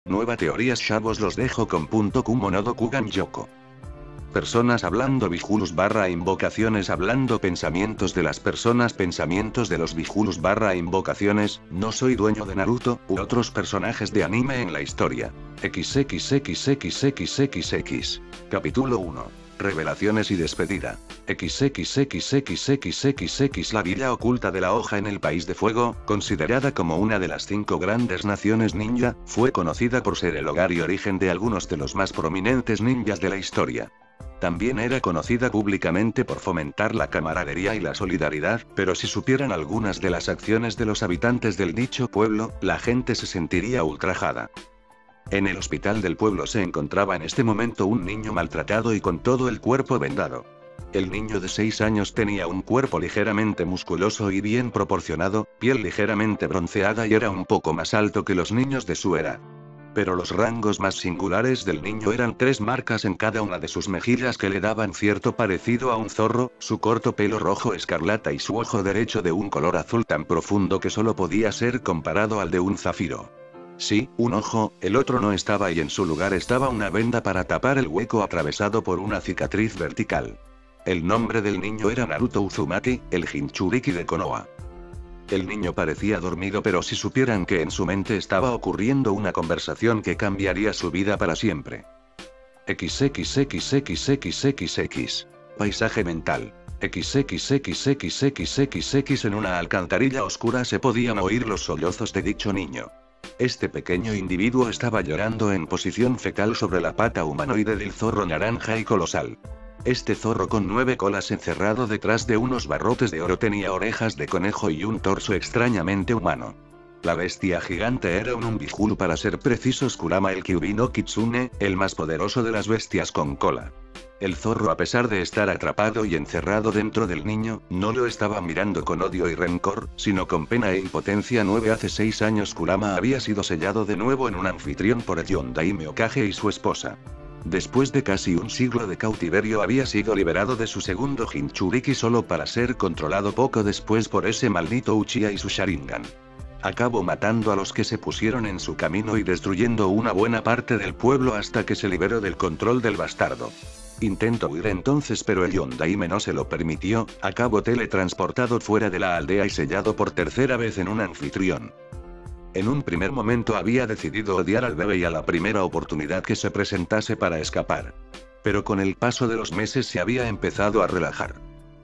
Nueva teorías chavos los dejo con .kumonodo kugan yoko. Personas hablando bijulus / invocaciones hablando pensamientos de las personas pensamientos de los bijulus / invocaciones, no soy dueño de Naruto, u otros personajes de anime en la historia. XXXXXXX. Capítulo 1. Revelaciones y despedida. XXXXXX. La villa oculta de la hoja en el País de Fuego, considerada como una de las 5 grandes naciones ninja, fue conocida por ser el hogar y origen de algunos de los más prominentes ninjas de la historia. También era conocida públicamente por fomentar la camaradería y la solidaridad, pero si supieran algunas de las acciones de los habitantes del dicho pueblo, la gente se sentiría ultrajada. En el hospital del pueblo se encontraba en este momento un niño maltratado y con todo el cuerpo vendado. El niño de 6 años tenía un cuerpo ligeramente musculoso y bien proporcionado, piel ligeramente bronceada y era un poco más alto que los niños de su edad. Pero los rasgos más singulares del niño eran 3 marcas en cada una de sus mejillas que le daban cierto parecido a un zorro, su corto pelo rojo escarlata y su ojo derecho de un color azul tan profundo que solo podía ser comparado al de un zafiro. Sí, un ojo, el otro no estaba y en su lugar estaba una venda para tapar el hueco atravesado por una cicatriz vertical. El nombre del niño era Naruto Uzumaki, el Jinchuriki de Konoha. El niño parecía dormido pero si supieran que en su mente estaba ocurriendo una conversación que cambiaría su vida para siempre. XXXXXX. Paisaje mental. XXXXXX. En una alcantarilla oscura se podían oír los sollozos de dicho niño. Este pequeño individuo estaba llorando en posición fetal sobre la pata humanoide del zorro naranja y colosal. Este zorro con 9 colas encerrado detrás de unos barrotes de oro tenía orejas de conejo y un torso extrañamente humano. La bestia gigante era un bijulu para ser precisos Kurama el Kyuubi no Kitsune, el más poderoso de las bestias con cola. El zorro a pesar de estar atrapado y encerrado dentro del niño, no lo estaba mirando con odio y rencor, sino con pena e impotencia. Hace 6 años Kurama había sido sellado de nuevo en un anfitrión por el Yondaime Hokage y su esposa. Después de casi un siglo de cautiverio había sido liberado de su segundo Jinchuriki solo para ser controlado poco después por ese maldito Uchiha y su Sharingan. Acabó matando a los que se pusieron en su camino y destruyendo una buena parte del pueblo hasta que se liberó del control del bastardo. Intentó huir entonces pero el Yondaime no se lo permitió, acabó teletransportado fuera de la aldea y sellado por tercera vez en un anfitrión. En un primer momento había decidido odiar al bebé y a la primera oportunidad que se presentase para escapar. Pero con el paso de los meses se había empezado a relajar.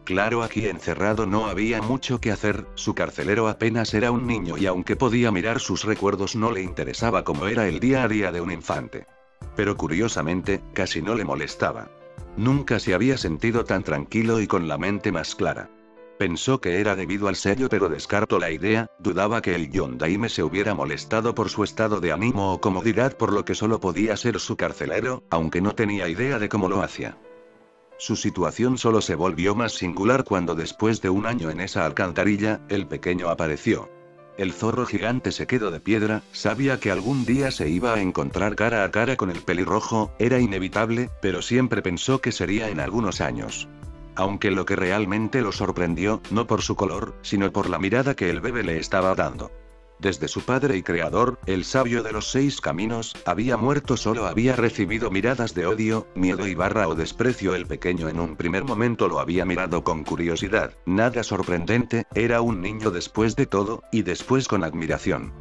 Claro, aquí encerrado no había mucho que hacer, su carcelero apenas era un niño y aunque podía mirar sus recuerdos no le interesaba cómo era el día a día de un infante. Pero curiosamente, casi no le molestaba. Nunca se había sentido tan tranquilo y con la mente más clara. Pensó que era debido al sello pero descartó la idea, dudaba que el Yondaime se hubiera molestado por su estado de ánimo o comodidad por lo que solo podía ser su carcelero, aunque no tenía idea de cómo lo hacía. Su situación solo se volvió más singular cuando después de un año en esa alcantarilla, el pequeño apareció. El zorro gigante se quedó de piedra, sabía que algún día se iba a encontrar cara a cara con el pelirrojo, era inevitable, pero siempre pensó que sería en algunos años. Aunque lo que realmente lo sorprendió, no por su color, sino por la mirada que el bebé le estaba dando. Desde su padre y creador, el sabio de los 6 caminos, había muerto solo había recibido miradas de odio, miedo y o desprecio. El pequeño en un primer momento lo había mirado con curiosidad, nada sorprendente, era un niño después de todo, y después con admiración.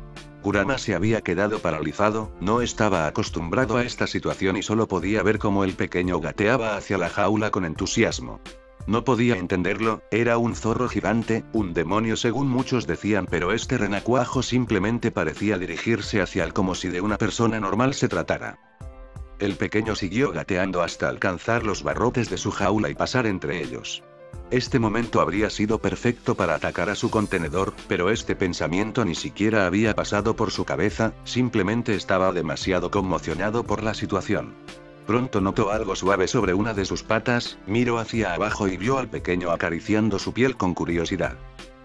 Kurama se había quedado paralizado, no estaba acostumbrado a esta situación y solo podía ver cómo el pequeño gateaba hacia la jaula con entusiasmo. No podía entenderlo, era un zorro gigante, un demonio según muchos decían, pero este renacuajo simplemente parecía dirigirse hacia él como si de una persona normal se tratara. El pequeño siguió gateando hasta alcanzar los barrotes de su jaula y pasar entre ellos. Este momento habría sido perfecto para atacar a su contenedor, pero este pensamiento ni siquiera había pasado por su cabeza, simplemente estaba demasiado conmocionado por la situación. Pronto notó algo suave sobre una de sus patas, miró hacia abajo y vio al pequeño acariciando su piel con curiosidad.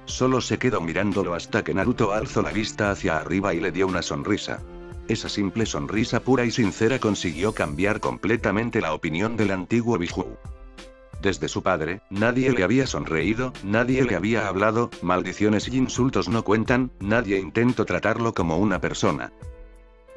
Solo se quedó mirándolo hasta que Naruto alzó la vista hacia arriba y le dio una sonrisa. Esa simple sonrisa pura y sincera consiguió cambiar completamente la opinión del antiguo bijuu. Desde su padre, nadie le había sonreído, nadie le había hablado, maldiciones y insultos no cuentan, nadie intentó tratarlo como una persona.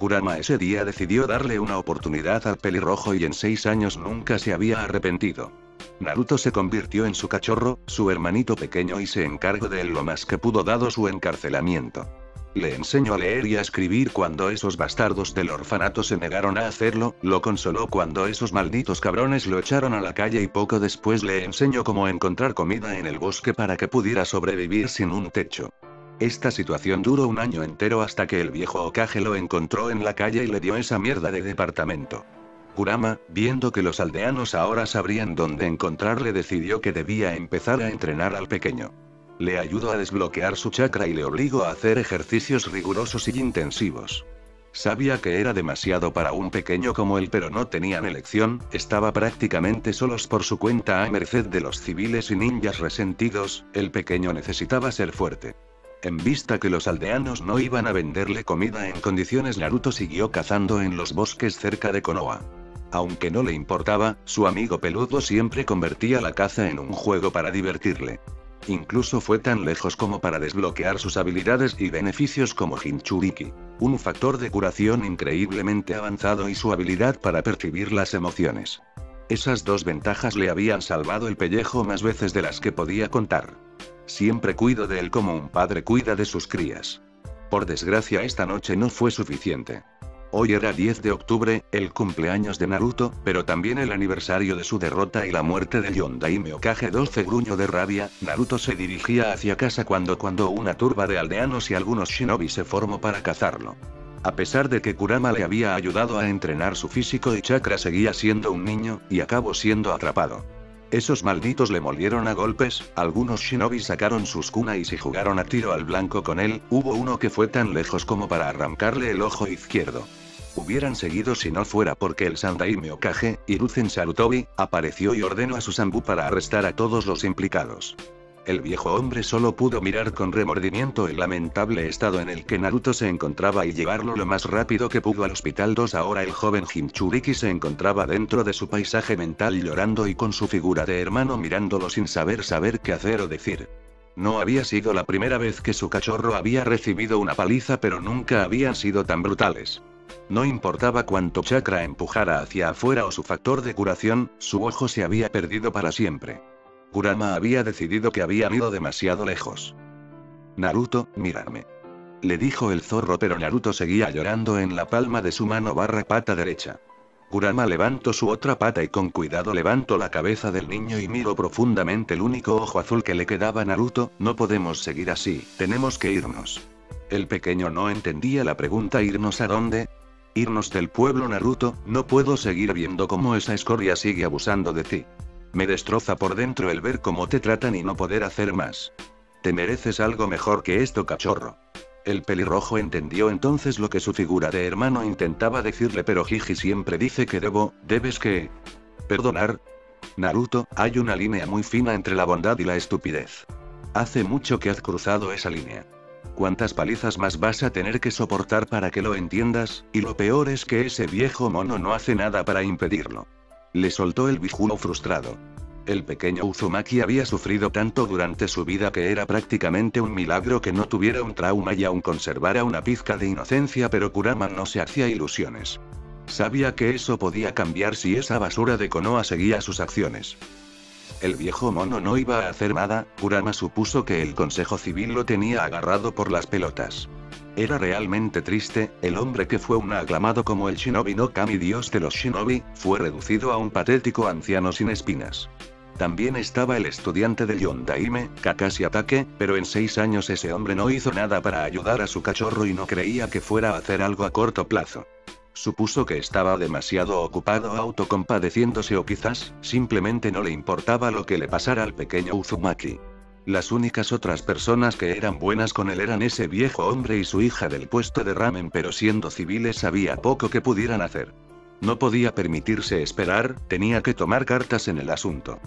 Kurama ese día decidió darle una oportunidad al pelirrojo y en 6 años nunca se había arrepentido. Naruto se convirtió en su cachorro, su hermanito pequeño y se encargó de él lo más que pudo dado su encarcelamiento. Le enseñó a leer y a escribir cuando esos bastardos del orfanato se negaron a hacerlo, lo consoló cuando esos malditos cabrones lo echaron a la calle y poco después le enseñó cómo encontrar comida en el bosque para que pudiera sobrevivir sin un techo. Esta situación duró un año entero hasta que el viejo Hokage lo encontró en la calle y le dio esa mierda de departamento. Kurama, viendo que los aldeanos ahora sabrían dónde encontrarle, decidió que debía empezar a entrenar al pequeño. Le ayudó a desbloquear su chakra y le obligó a hacer ejercicios rigurosos y intensivos. Sabía que era demasiado para un pequeño como él, pero no tenían elección, estaba prácticamente solos por su cuenta a merced de los civiles y ninjas resentidos, el pequeño necesitaba ser fuerte. En vista que los aldeanos no iban a venderle comida en condiciones, Naruto siguió cazando en los bosques cerca de Konoha. Aunque no le importaba, su amigo peludo siempre convertía la caza en un juego para divertirle. Incluso fue tan lejos como para desbloquear sus habilidades y beneficios como Jinchuriki, un factor de curación increíblemente avanzado, y su habilidad para percibir las emociones. Esas dos ventajas le habían salvado el pellejo más veces de las que podía contar. Siempre cuido de él como un padre cuida de sus crías. Por desgracia, esta noche no fue suficiente. Hoy era 10 de octubre, el cumpleaños de Naruto, pero también el aniversario de su derrota y la muerte de Yondaime Hokage 12. Gruño de rabia, Naruto se dirigía hacia casa cuando una turba de aldeanos y algunos shinobi se formó para cazarlo. A pesar de que Kurama le había ayudado a entrenar su físico y chakra, seguía siendo un niño, y acabó siendo atrapado. Esos malditos le molieron a golpes, algunos shinobi sacaron sus kunais y jugaron a tiro al blanco con él, hubo uno que fue tan lejos como para arrancarle el ojo izquierdo. Hubieran seguido si no fuera porque el Sandaime Hokage, Hiruzen Sarutobi, apareció y ordenó a su Sanbu para arrestar a todos los implicados. El viejo hombre solo pudo mirar con remordimiento el lamentable estado en el que Naruto se encontraba y llevarlo lo más rápido que pudo al hospital 2. Ahora el joven Jinchuriki se encontraba dentro de su paisaje mental llorando y con su figura de hermano mirándolo sin saber qué hacer o decir. No había sido la primera vez que su cachorro había recibido una paliza, pero nunca habían sido tan brutales. No importaba cuánto chakra empujara hacia afuera o su factor de curación, su ojo se había perdido para siempre. Kurama había decidido que habían ido demasiado lejos. Naruto, mírame, le dijo el zorro, pero Naruto seguía llorando en la palma de su mano / pata derecha. Kurama levantó su otra pata y con cuidado levantó la cabeza del niño y miró profundamente el único ojo azul que le quedaba. Naruto, no podemos seguir así, tenemos que irnos. El pequeño no entendía la pregunta. ¿Irnos a dónde? Irnos del pueblo. Naruto, no puedo seguir viendo cómo esa escoria sigue abusando de ti. Me destroza por dentro el ver cómo te tratan y no poder hacer más. Te mereces algo mejor que esto, cachorro. El pelirrojo entendió entonces lo que su figura de hermano intentaba decirle, pero Jiji siempre dice que debes que... ¿Perdonar? Naruto, hay una línea muy fina entre la bondad y la estupidez. Hace mucho que has cruzado esa línea. ¿Cuántas palizas más vas a tener que soportar para que lo entiendas? Y lo peor es que ese viejo mono no hace nada para impedirlo. Le soltó el Biju frustrado. El pequeño Uzumaki había sufrido tanto durante su vida que era prácticamente un milagro que no tuviera un trauma y aún conservara una pizca de inocencia, pero Kurama no se hacía ilusiones. Sabía que eso podía cambiar si esa basura de Konoha seguía sus acciones. El viejo mono no iba a hacer nada. Kurama supuso que el Consejo Civil lo tenía agarrado por las pelotas. Era realmente triste, el hombre que fue un aclamado como el Shinobi no Kami, dios de los Shinobi, fue reducido a un patético anciano sin espinas. También estaba el estudiante del Yondaime, Kakashi Atake, pero en 6 años ese hombre no hizo nada para ayudar a su cachorro y no creía que fuera a hacer algo a corto plazo. Supuso que estaba demasiado ocupado autocompadeciéndose o quizás, simplemente no le importaba lo que le pasara al pequeño Uzumaki. Las únicas otras personas que eran buenas con él eran ese viejo hombre y su hija del puesto de ramen, pero siendo civiles había poco que pudieran hacer. No podía permitirse esperar, tenía que tomar cartas en el asunto.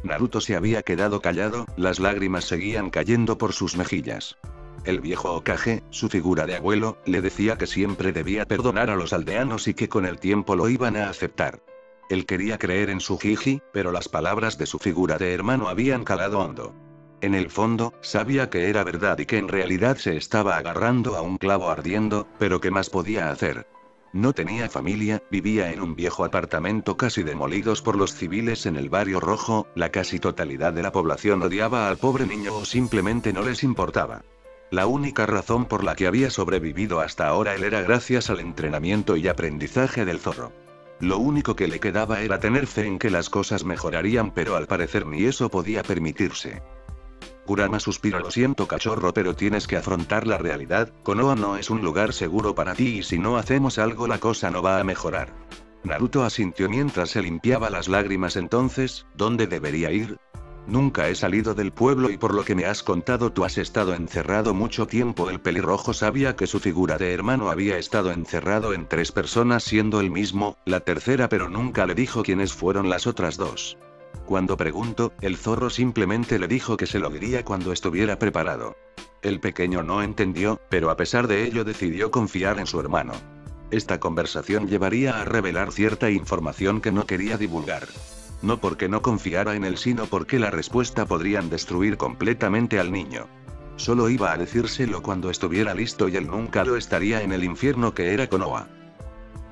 Naruto se había quedado callado, las lágrimas seguían cayendo por sus mejillas. El viejo Hokage, su figura de abuelo, le decía que siempre debía perdonar a los aldeanos y que con el tiempo lo iban a aceptar. Él quería creer en su Jiji, pero las palabras de su figura de hermano habían calado hondo. En el fondo, sabía que era verdad y que en realidad se estaba agarrando a un clavo ardiendo, pero ¿qué más podía hacer? No tenía familia, vivía en un viejo apartamento casi demolidos por los civiles en el barrio rojo, la casi totalidad de la población odiaba al pobre niño o simplemente no les importaba. La única razón por la que había sobrevivido hasta ahora él era gracias al entrenamiento y aprendizaje del zorro. Lo único que le quedaba era tener fe en que las cosas mejorarían, pero al parecer ni eso podía permitirse. Kurama suspiró. Lo siento cachorro, pero tienes que afrontar la realidad, Konoha no es un lugar seguro para ti y si no hacemos algo la cosa no va a mejorar. Naruto asintió mientras se limpiaba las lágrimas. Entonces, ¿dónde debería ir? Nunca he salido del pueblo y por lo que me has contado tú has estado encerrado mucho tiempo. El pelirrojo sabía que su figura de hermano había estado encerrado en 3 personas siendo él mismo, la tercera, pero nunca le dijo quiénes fueron las otras 2. Cuando preguntó, el zorro simplemente le dijo que se lo diría cuando estuviera preparado. El pequeño no entendió, pero a pesar de ello decidió confiar en su hermano. Esta conversación llevaría a revelar cierta información que no quería divulgar. No porque no confiara en él, sino porque la respuesta podrían destruir completamente al niño. Solo iba a decírselo cuando estuviera listo y él nunca lo estaría en el infierno que era Konoha.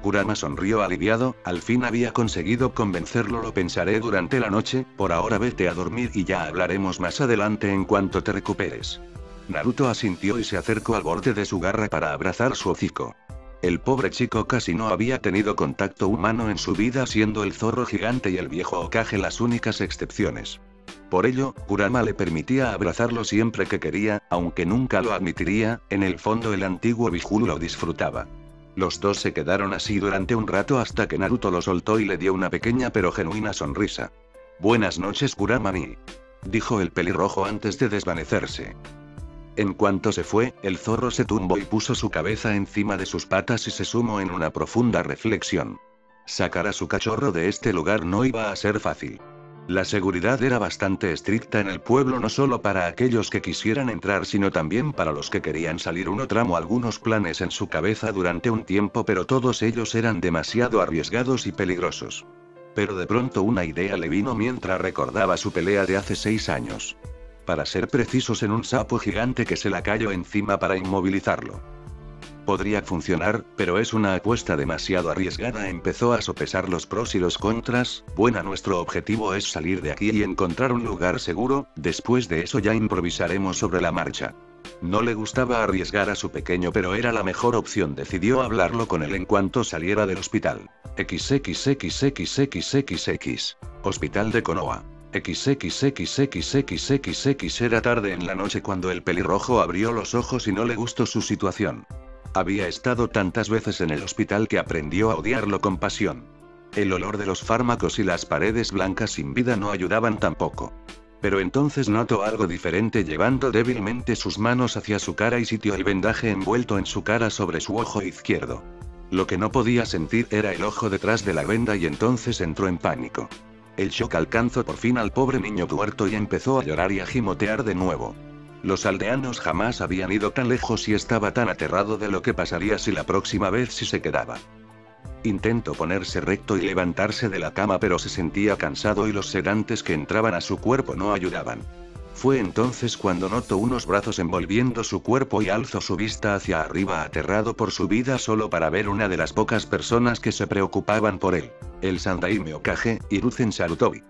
Kurama sonrió aliviado, al fin había conseguido convencerlo. Lo pensaré durante la noche, por ahora vete a dormir y ya hablaremos más adelante en cuanto te recuperes. Naruto asintió y se acercó al borde de su garra para abrazar su hocico. El pobre chico casi no había tenido contacto humano en su vida, siendo el zorro gigante y el viejo Hokage las únicas excepciones. Por ello, Kurama le permitía abrazarlo siempre que quería, aunque nunca lo admitiría, en el fondo el antiguo Bihulu lo disfrutaba. Los dos se quedaron así durante un rato hasta que Naruto lo soltó y le dio una pequeña pero genuina sonrisa. Buenas noches Kurama-ni, dijo el pelirrojo antes de desvanecerse. En cuanto se fue, el zorro se tumbó y puso su cabeza encima de sus patas y se sumó en una profunda reflexión. Sacar a su cachorro de este lugar no iba a ser fácil. La seguridad era bastante estricta en el pueblo, no solo para aquellos que quisieran entrar sino también para los que querían salir. Uno tramó algunos planes en su cabeza durante un tiempo, pero todos ellos eran demasiado arriesgados y peligrosos. Pero de pronto una idea le vino mientras recordaba su pelea de hace 6 años. Para ser precisos, en un sapo gigante que se la cayó encima para inmovilizarlo. Podría funcionar, pero es una apuesta demasiado arriesgada. Empezó a sopesar los pros y los contras. Bueno, nuestro objetivo es salir de aquí y encontrar un lugar seguro, después de eso ya improvisaremos sobre la marcha. No le gustaba arriesgar a su pequeño, pero era la mejor opción. Decidió hablarlo con él en cuanto saliera del hospital. XXXXXXX. Hospital de Konoha. XXXXXXX. Era tarde en la noche cuando el pelirrojo abrió los ojos y no le gustó su situación. Había estado tantas veces en el hospital que aprendió a odiarlo con pasión. El olor de los fármacos y las paredes blancas sin vida no ayudaban tampoco. Pero entonces notó algo diferente. Llevando débilmente sus manos hacia su cara y sintió el vendaje envuelto en su cara sobre su ojo izquierdo. Lo que no podía sentir era el ojo detrás de la venda y entonces entró en pánico. El shock alcanzó por fin al pobre niño tuerto y empezó a llorar y a gimotear de nuevo. Los aldeanos jamás habían ido tan lejos y estaba tan aterrado de lo que pasaría si la próxima vez se quedaba. Intentó ponerse recto y levantarse de la cama, pero se sentía cansado y los sedantes que entraban a su cuerpo no ayudaban. Fue entonces cuando notó unos brazos envolviendo su cuerpo y alzó su vista hacia arriba aterrado por su vida solo para ver una de las pocas personas que se preocupaban por él, el Sandaime Hokage, Hiruzen Sarutobi.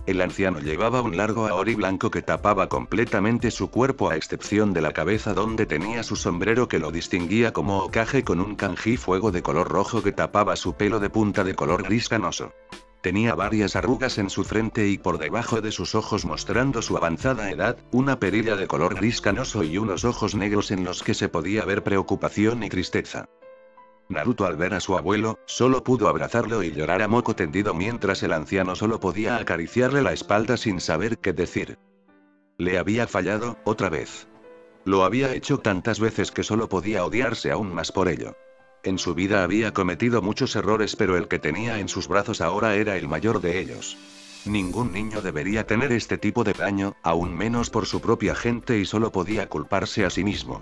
El anciano llevaba un largo aori blanco que tapaba completamente su cuerpo a excepción de la cabeza donde tenía su sombrero que lo distinguía como Hokage, con un kanji fuego de color rojo que tapaba su pelo de punta de color gris canoso. Tenía varias arrugas en su frente y por debajo de sus ojos mostrando su avanzada edad, una perilla de color gris canoso y unos ojos negros en los que se podía ver preocupación y tristeza. Naruto, al ver a su abuelo, solo pudo abrazarlo y llorar a moco tendido mientras el anciano solo podía acariciarle la espalda sin saber qué decir. Le había fallado, otra vez. Lo había hecho tantas veces que solo podía odiarse aún más por ello. En su vida había cometido muchos errores, pero el que tenía en sus brazos ahora era el mayor de ellos. Ningún niño debería tener este tipo de daño, aún menos por su propia gente, y solo podía culparse a sí mismo.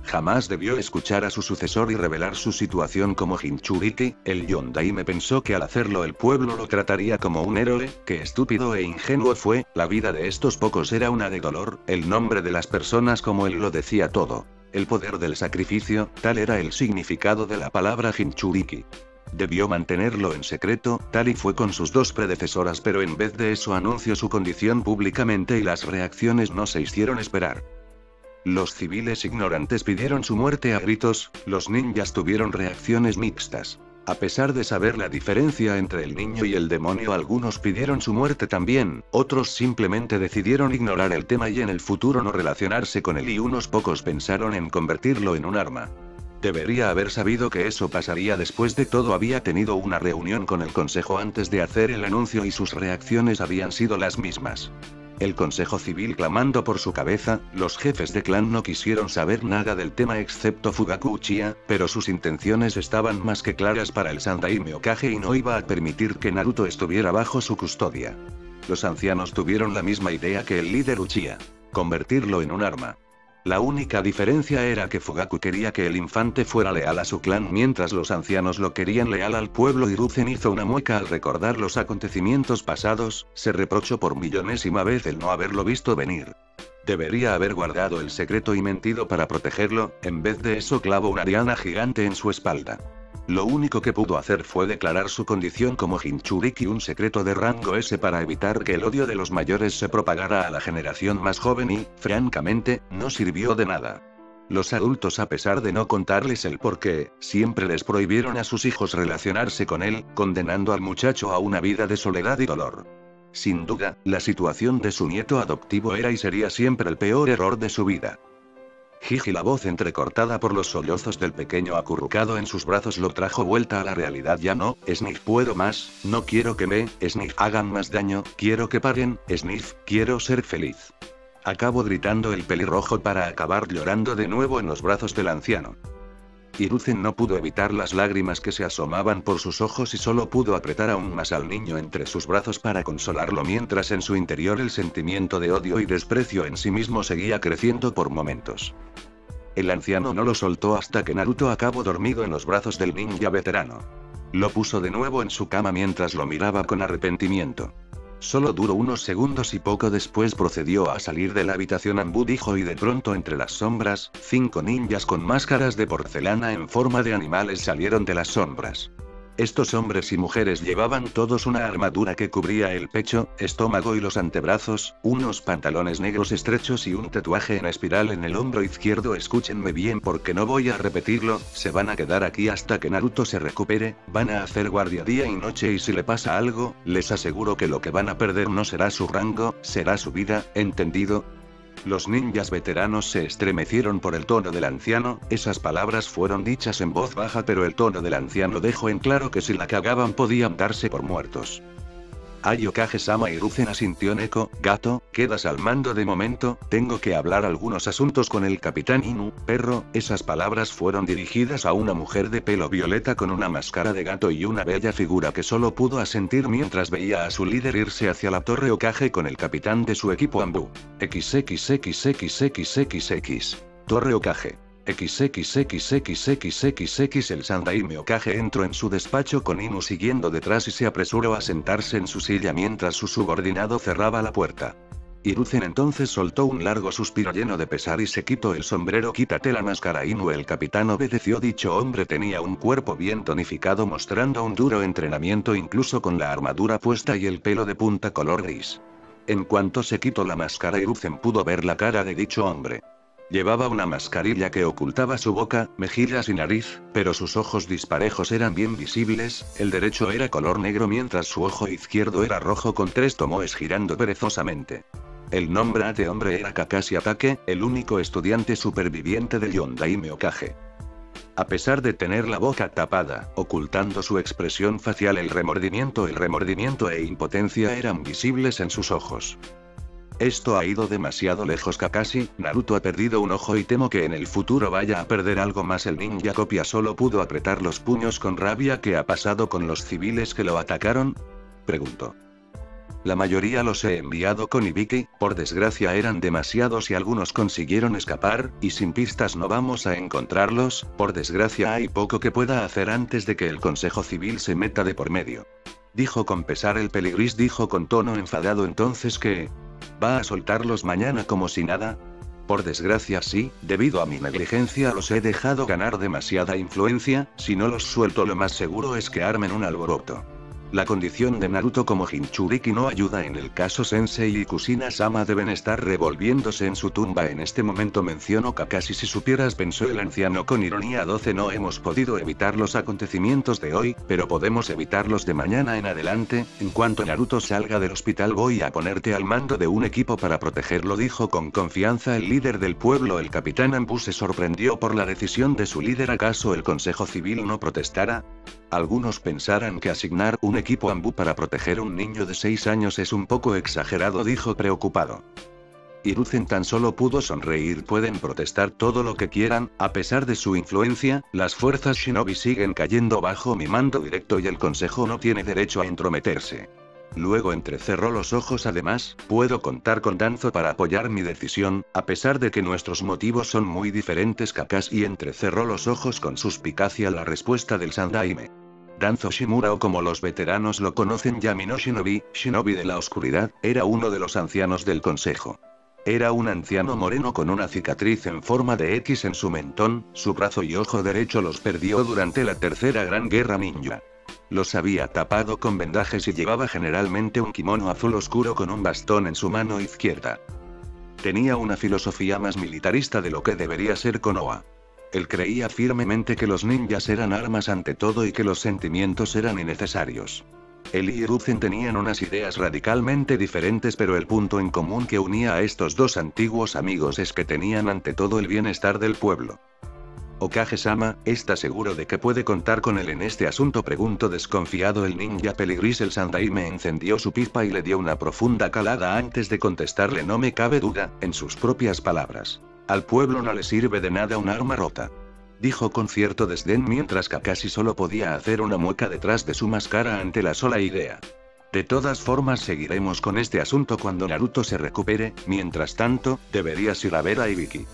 Jamás debió escuchar a su sucesor y revelar su situación como Jinchuriki. El Yondaime pensó que al hacerlo el pueblo lo trataría como un héroe. Qué estúpido e ingenuo fue. La vida de estos pocos era una de dolor. El nombre de las personas como él lo decía todo. El poder del sacrificio, tal era el significado de la palabra Jinchuriki. Debió mantenerlo en secreto, tal y fue con sus dos predecesoras, pero en vez de eso anunció su condición públicamente y las reacciones no se hicieron esperar. Los civiles ignorantes pidieron su muerte a gritos, los ninjas tuvieron reacciones mixtas. A pesar de saber la diferencia entre el niño y el demonio, algunos pidieron su muerte también, otros simplemente decidieron ignorar el tema y en el futuro no relacionarse con él, y unos pocos pensaron en convertirlo en un arma. Debería haber sabido que eso pasaría. Después de todo, había tenido una reunión con el consejo antes de hacer el anuncio y sus reacciones habían sido las mismas. El consejo civil clamando por su cabeza, los jefes de clan no quisieron saber nada del tema excepto Fugaku Uchiha, pero sus intenciones estaban más que claras para el Sandaime Hokage y no iba a permitir que Naruto estuviera bajo su custodia. Los ancianos tuvieron la misma idea que el líder Uchiha: convertirlo en un arma. La única diferencia era que Fugaku quería que el infante fuera leal a su clan mientras los ancianos lo querían leal al pueblo. Hiruzen hizo una mueca al recordar los acontecimientos pasados, se reprochó por millonésima vez el no haberlo visto venir. Debería haber guardado el secreto y mentido para protegerlo, en vez de eso clavó una diana gigante en su espalda. Lo único que pudo hacer fue declarar su condición como Jinchuriki, un secreto de rango S, para evitar que el odio de los mayores se propagara a la generación más joven y, francamente, no sirvió de nada. Los adultos, a pesar de no contarles el porqué, siempre les prohibieron a sus hijos relacionarse con él, condenando al muchacho a una vida de soledad y dolor. Sin duda, la situación de su nieto adoptivo era y sería siempre el peor error de su vida. Jiji, la voz entrecortada por los sollozos del pequeño acurrucado en sus brazos, lo trajo vuelta a la realidad. Ya no, Sniff, puedo más, no quiero que me, Sniff, hagan más daño, quiero que paren, Sniff, quiero ser feliz. Acabó gritando el pelirrojo para acabar llorando de nuevo en los brazos del anciano. Hiruzen no pudo evitar las lágrimas que se asomaban por sus ojos y solo pudo apretar aún más al niño entre sus brazos para consolarlo, mientras en su interior el sentimiento de odio y desprecio en sí mismo seguía creciendo por momentos. El anciano no lo soltó hasta que Naruto acabó dormido en los brazos del ninja veterano. Lo puso de nuevo en su cama mientras lo miraba con arrepentimiento. Solo duró unos segundos y poco después procedió a salir de la habitación. Ambu dijo, y de pronto entre las sombras, 5 ninjas con máscaras de porcelana en forma de animales salieron de las sombras. Estos hombres y mujeres llevaban todos una armadura que cubría el pecho, estómago y los antebrazos, unos pantalones negros estrechos y un tatuaje en espiral en el hombro izquierdo. Escúchenme bien porque no voy a repetirlo, se van a quedar aquí hasta que Naruto se recupere, van a hacer guardia día y noche y si le pasa algo, les aseguro que lo que van a perder no será su rango, será su vida, ¿entendido? Los ninjas veteranos se estremecieron por el tono del anciano. Esas palabras fueron dichas en voz baja, pero el tono del anciano dejó en claro que si la cagaban podían darse por muertos. Ai Hokage-sama. Hiruzen asintió. Neko, gato, quedas al mando de momento, tengo que hablar algunos asuntos con el capitán Inu, perro. Esas palabras fueron dirigidas a una mujer de pelo violeta con una máscara de gato y una bella figura que solo pudo asentir mientras veía a su líder irse hacia la torre Hokage con el capitán de su equipo Ambu. XXXXXXX. Torre Hokage. XXXXXXX. El Sandaime Hokage entró en su despacho con Inu siguiendo detrás y se apresuró a sentarse en su silla mientras su subordinado cerraba la puerta. Hiruzen entonces soltó un largo suspiro lleno de pesar y se quitó el sombrero. Quítate la máscara, Inu. El capitán obedeció. Dicho hombre tenía un cuerpo bien tonificado, mostrando un duro entrenamiento incluso con la armadura puesta y el pelo de punta color gris. En cuanto se quitó la máscara, Hiruzen pudo ver la cara de dicho hombre. Llevaba una mascarilla que ocultaba su boca, mejillas y nariz, pero sus ojos disparejos eran bien visibles. El derecho era color negro mientras su ojo izquierdo era rojo con 3 tomoes girando perezosamente. El nombre de hombre era Kakashi Atake, el único estudiante superviviente del Yondaime Hokage. A pesar de tener la boca tapada, ocultando su expresión facial, el remordimiento e impotencia eran visibles en sus ojos. Esto ha ido demasiado lejos, Kakashi. Naruto ha perdido un ojo y temo que en el futuro vaya a perder algo más. El ninja copia solo pudo apretar los puños con rabia. ¿Qué ha pasado con los civiles que lo atacaron?, preguntó. La mayoría los he enviado con Ibiki, por desgracia eran demasiados y algunos consiguieron escapar, y sin pistas no vamos a encontrarlos, por desgracia hay poco que pueda hacer antes de que el Consejo Civil se meta de por medio. Dijo con pesar el peligris, dijo con tono enfadado. Entonces ¿qué? ¿Va a soltarlos mañana como si nada? Por desgracia sí, debido a mi negligencia los he dejado ganar demasiada influencia, si no los suelto lo más seguro es que armen un alboroto. La condición de Naruto como Jinchuriki no ayuda en el caso. Sensei y Kusina-sama deben estar revolviéndose en su tumba en este momento. Mencionó Kakashi. Si supieras, pensó el anciano con ironía. 12. No hemos podido evitar los acontecimientos de hoy, pero podemos evitarlos de mañana en adelante. En cuanto Naruto salga del hospital voy a ponerte al mando de un equipo para protegerlo, dijo con confianza el líder del pueblo. El capitán Anbu se sorprendió por la decisión de su líder. ¿Acaso el Consejo Civil no protestará? Algunos pensarán que asignar un equipo Anbu para proteger a un niño de 6 años es un poco exagerado, dijo preocupado. Hiruzen tan solo pudo sonreír. Pueden protestar todo lo que quieran, a pesar de su influencia, las fuerzas shinobi siguen cayendo bajo mi mando directo y el consejo no tiene derecho a entrometerse. Luego entrecerró los ojos. Además, puedo contar con Danzo para apoyar mi decisión, a pesar de que nuestros motivos son muy diferentes. Kakashi entrecerró los ojos con suspicacia la respuesta del Sandaime. Danzo Shimura, o como los veteranos lo conocen, Yamino Shinobi, Shinobi de la oscuridad, era uno de los ancianos del consejo. Era un anciano moreno con una cicatriz en forma de X en su mentón, su brazo y ojo derecho los perdió durante la tercera gran guerra ninja. Los había tapado con vendajes y llevaba generalmente un kimono azul oscuro con un bastón en su mano izquierda. Tenía una filosofía más militarista de lo que debería ser Konoha. Él creía firmemente que los ninjas eran armas ante todo y que los sentimientos eran innecesarios. Él y Hiruzen tenían unas ideas radicalmente diferentes, pero el punto en común que unía a estos dos antiguos amigos es que tenían ante todo el bienestar del pueblo. Okage-sama, ¿está seguro de que puede contar con él en este asunto?, preguntó desconfiado el ninja peligris. El Sandaime encendió su pipa y le dio una profunda calada antes de contestarle. No me cabe duda, en sus propias palabras. Al pueblo no le sirve de nada un arma rota. Dijo con cierto desdén mientras Kakashi solo podía hacer una mueca detrás de su máscara ante la sola idea. De todas formas seguiremos con este asunto cuando Naruto se recupere, mientras tanto, deberías ir a ver a Ibiki.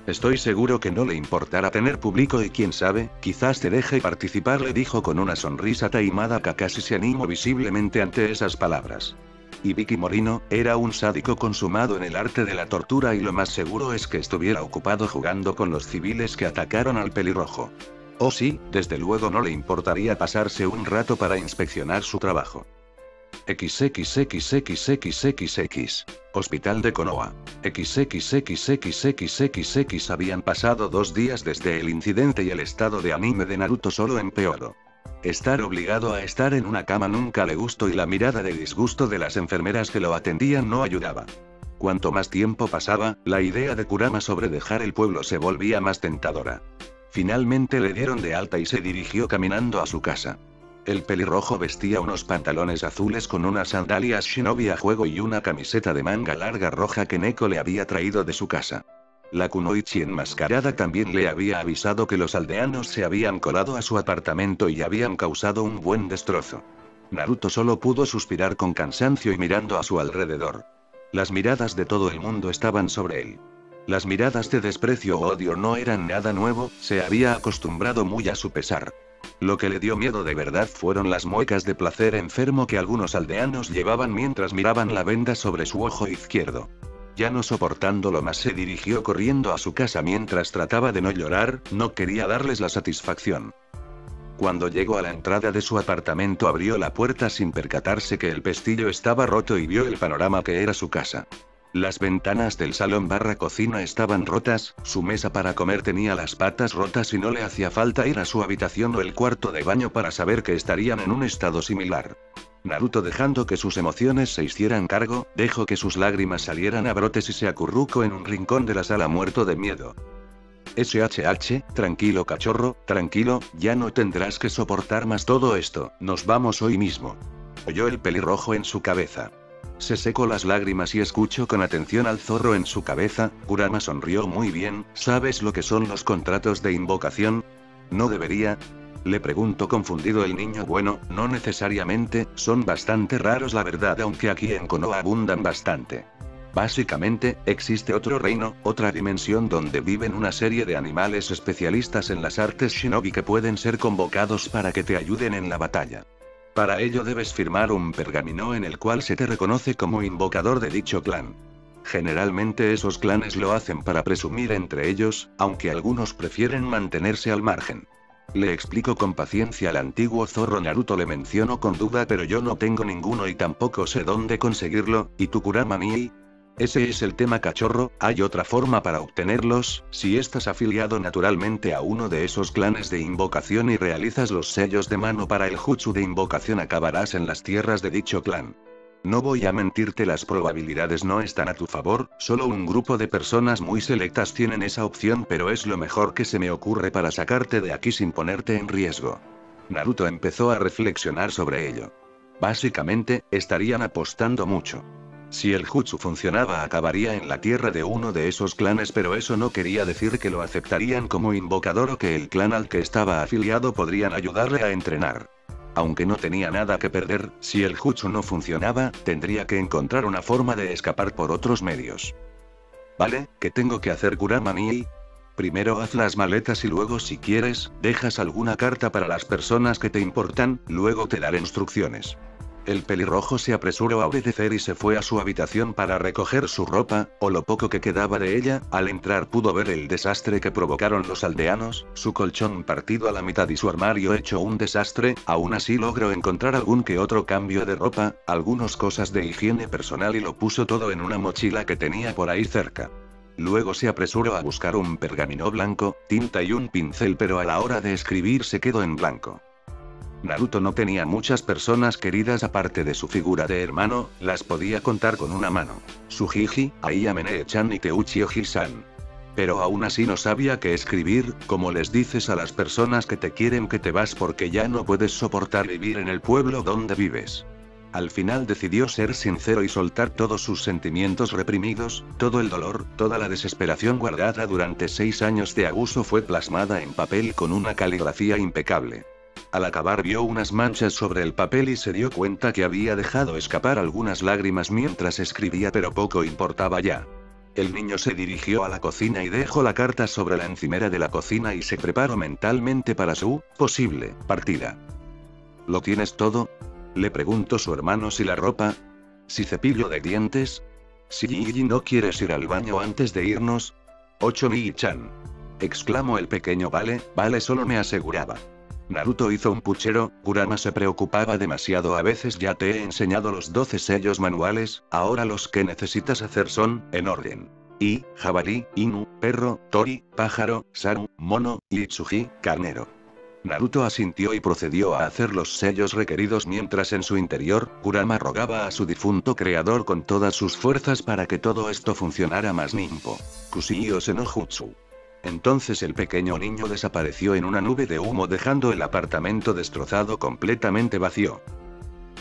Estoy seguro que no le importará tener público y quién sabe, quizás te deje participar, le dijo con una sonrisa taimada. Kakashi se animó visiblemente ante esas palabras. Ibiki Morino era un sádico consumado en el arte de la tortura y lo más seguro es que estuviera ocupado jugando con los civiles que atacaron al pelirrojo. Oh sí, desde luego no le importaría pasarse un rato para inspeccionar su trabajo. XXXXXXX. Hospital de Konoha. XXXXXXX. Habían pasado 2 días desde el incidente y el estado de anime de Naruto solo empeoró. Estar obligado a estar en una cama nunca le gustó y la mirada de disgusto de las enfermeras que lo atendían no ayudaba. Cuanto más tiempo pasaba, la idea de Kurama sobre dejar el pueblo se volvía más tentadora. Finalmente le dieron de alta y se dirigió caminando a su casa. El pelirrojo vestía unos pantalones azules con unas sandalias shinobi a juego y una camiseta de manga larga roja que Neko le había traído de su casa. La kunoichi enmascarada también le había avisado que los aldeanos se habían colado a su apartamento y habían causado un buen destrozo. Naruto solo pudo suspirar con cansancio y mirando a su alrededor. Las miradas de todo el mundo estaban sobre él. Las miradas de desprecio o odio no eran nada nuevo, se había acostumbrado muy a su pesar. Lo que le dio miedo de verdad fueron las muecas de placer enfermo que algunos aldeanos llevaban mientras miraban la venda sobre su ojo izquierdo. Ya no soportándolo más se dirigió corriendo a su casa mientras trataba de no llorar, no quería darles la satisfacción. Cuando llegó a la entrada de su apartamento abrió la puerta sin percatarse que el pestillo estaba roto y vio el panorama que era su casa. Las ventanas del salón / cocina estaban rotas, su mesa para comer tenía las patas rotas y no le hacía falta ir a su habitación o el cuarto de baño para saber que estarían en un estado similar. Naruto, dejando que sus emociones se hicieran cargo, dejó que sus lágrimas salieran a brotes y se acurrucó en un rincón de la sala muerto de miedo. SHH, tranquilo cachorro, tranquilo, ya no tendrás que soportar más todo esto, nos vamos hoy mismo. Oyó el pelirrojo en su cabeza. Se secó las lágrimas y escuchó con atención al zorro en su cabeza. Kurama sonrió muy bien. ¿Sabes lo que son los contratos de invocación? No debería. Le preguntó confundido el niño. Bueno, no necesariamente, son bastante raros la verdad, aunque aquí en Konoha abundan bastante. Básicamente, existe otro reino, otra dimensión donde viven una serie de animales especialistas en las artes shinobi que pueden ser convocados para que te ayuden en la batalla. Para ello debes firmar un pergamino en el cual se te reconoce como invocador de dicho clan. Generalmente esos clanes lo hacen para presumir entre ellos, aunque algunos prefieren mantenerse al margen. Le explico con paciencia al antiguo zorro Naruto. Le menciono con duda, pero yo no tengo ninguno y tampoco sé dónde conseguirlo. ¿Y tu Kurama Nii? Ese es el tema, cachorro. Hay otra forma para obtenerlos, si estás afiliado naturalmente a uno de esos clanes de invocación y realizas los sellos de mano para el jutsu de invocación, acabarás en las tierras de dicho clan. No voy a mentirte, las probabilidades no están a tu favor, solo un grupo de personas muy selectas tienen esa opción, pero es lo mejor que se me ocurre para sacarte de aquí sin ponerte en riesgo. Naruto empezó a reflexionar sobre ello. Básicamente, estarían apostando mucho. Si el jutsu funcionaba, acabaría en la tierra de uno de esos clanes, pero eso no quería decir que lo aceptarían como invocador o que el clan al que estaba afiliado podrían ayudarle a entrenar. Aunque no tenía nada que perder, si el jutsu no funcionaba, tendría que encontrar una forma de escapar por otros medios. Vale, ¿qué tengo que hacer, Kurama Nii? Primero haz las maletas y luego, si quieres, dejas alguna carta para las personas que te importan, luego te daré instrucciones. El pelirrojo se apresuró a obedecer y se fue a su habitación para recoger su ropa, o lo poco que quedaba de ella. Al entrar pudo ver el desastre que provocaron los aldeanos, su colchón partido a la mitad y su armario hecho un desastre. Aún así logró encontrar algún que otro cambio de ropa, algunas cosas de higiene personal y lo puso todo en una mochila que tenía por ahí cerca. Luego se apresuró a buscar un pergamino blanco, tinta y un pincel, pero a la hora de escribir se quedó en blanco. Naruto no tenía muchas personas queridas aparte de su figura de hermano, las podía contar con una mano. Tsujiji, Ayamene-chan y Teuchi Oji-san. Pero aún así no sabía qué escribir. ¿Cómo les dices a las personas que te quieren que te vas porque ya no puedes soportar vivir en el pueblo donde vives? Al final decidió ser sincero y soltar todos sus sentimientos reprimidos, todo el dolor, toda la desesperación guardada durante 6 años de abuso fue plasmada en papel con una caligrafía impecable. Al acabar vio unas manchas sobre el papel y se dio cuenta que había dejado escapar algunas lágrimas mientras escribía, pero poco importaba ya. El niño se dirigió a la cocina y dejó la carta sobre la encimera de la cocina y se preparó mentalmente para su posible partida. ¿Lo tienes todo?, le preguntó su hermano. ¿Si la ropa? ¿Si cepillo de dientes? ¿Si Gigi no quieres ir al baño antes de irnos? «Ocho Nii-chan», exclamó el pequeño. Vale, solo me aseguraba. Naruto hizo un puchero. Kurama se preocupaba demasiado. A veces ya te he enseñado los 12 sellos manuales, ahora los que necesitas hacer son, en orden. I, jabalí, Inu, perro, Tori, pájaro, Saru, mono, y Itsuji, carnero. Naruto asintió y procedió a hacer los sellos requeridos mientras en su interior, Kurama rogaba a su difunto creador con todas sus fuerzas para que todo esto funcionara más nimpo. Kushio no Jutsu. Entonces el pequeño niño desapareció en una nube de humo, dejando el apartamento destrozado, completamente vacío.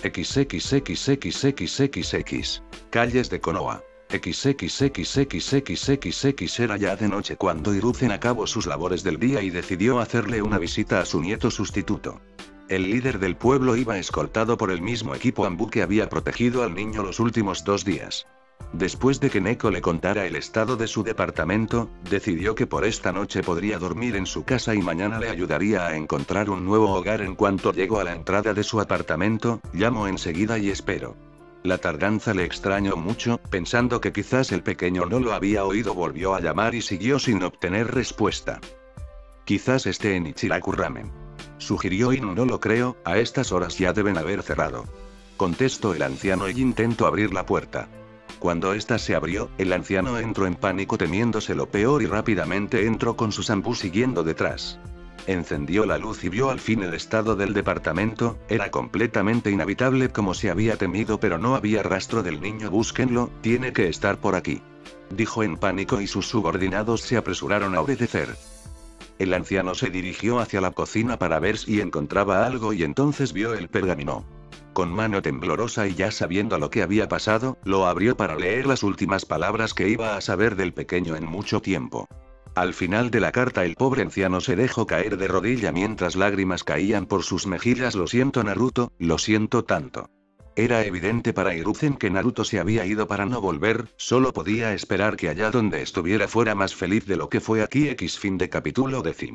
XXXXXXX. Calles de Konoha. XXXXXXX. Era ya de noche cuando Hiruzen acabó sus labores del día y decidió hacerle una visita a su nieto sustituto. El líder del pueblo iba escoltado por el mismo equipo Anbu que había protegido al niño los últimos 2 días. Después de que Neko le contara el estado de su departamento, decidió que por esta noche podría dormir en su casa y mañana le ayudaría a encontrar un nuevo hogar. En cuanto llegó a la entrada de su apartamento, llamó enseguida y esperó. La tardanza le extrañó mucho, pensando que quizás el pequeño no lo había oído. Volvió a llamar y siguió sin obtener respuesta. Quizás esté en Ichiraku Ramen, sugirió Inu. No lo creo, a estas horas ya deben haber cerrado, contestó el anciano y intentó abrir la puerta. Cuando ésta se abrió, el anciano entró en pánico temiéndose lo peor y rápidamente entró con su Anbu siguiendo detrás. Encendió la luz y vio al fin el estado del departamento. Era completamente inhabitable como se había temido, pero no había rastro del niño. Búsquenlo, tiene que estar por aquí, dijo en pánico y sus subordinados se apresuraron a obedecer. El anciano se dirigió hacia la cocina para ver si encontraba algo y entonces vio el pergamino. Con mano temblorosa y ya sabiendo lo que había pasado, lo abrió para leer las últimas palabras que iba a saber del pequeño en mucho tiempo. Al final de la carta el pobre anciano se dejó caer de rodilla mientras lágrimas caían por sus mejillas. Lo siento Naruto, lo siento tanto. Era evidente para Hiruzen que Naruto se había ido para no volver, solo podía esperar que allá donde estuviera fuera más feliz de lo que fue aquí. Fin de capítulo 10.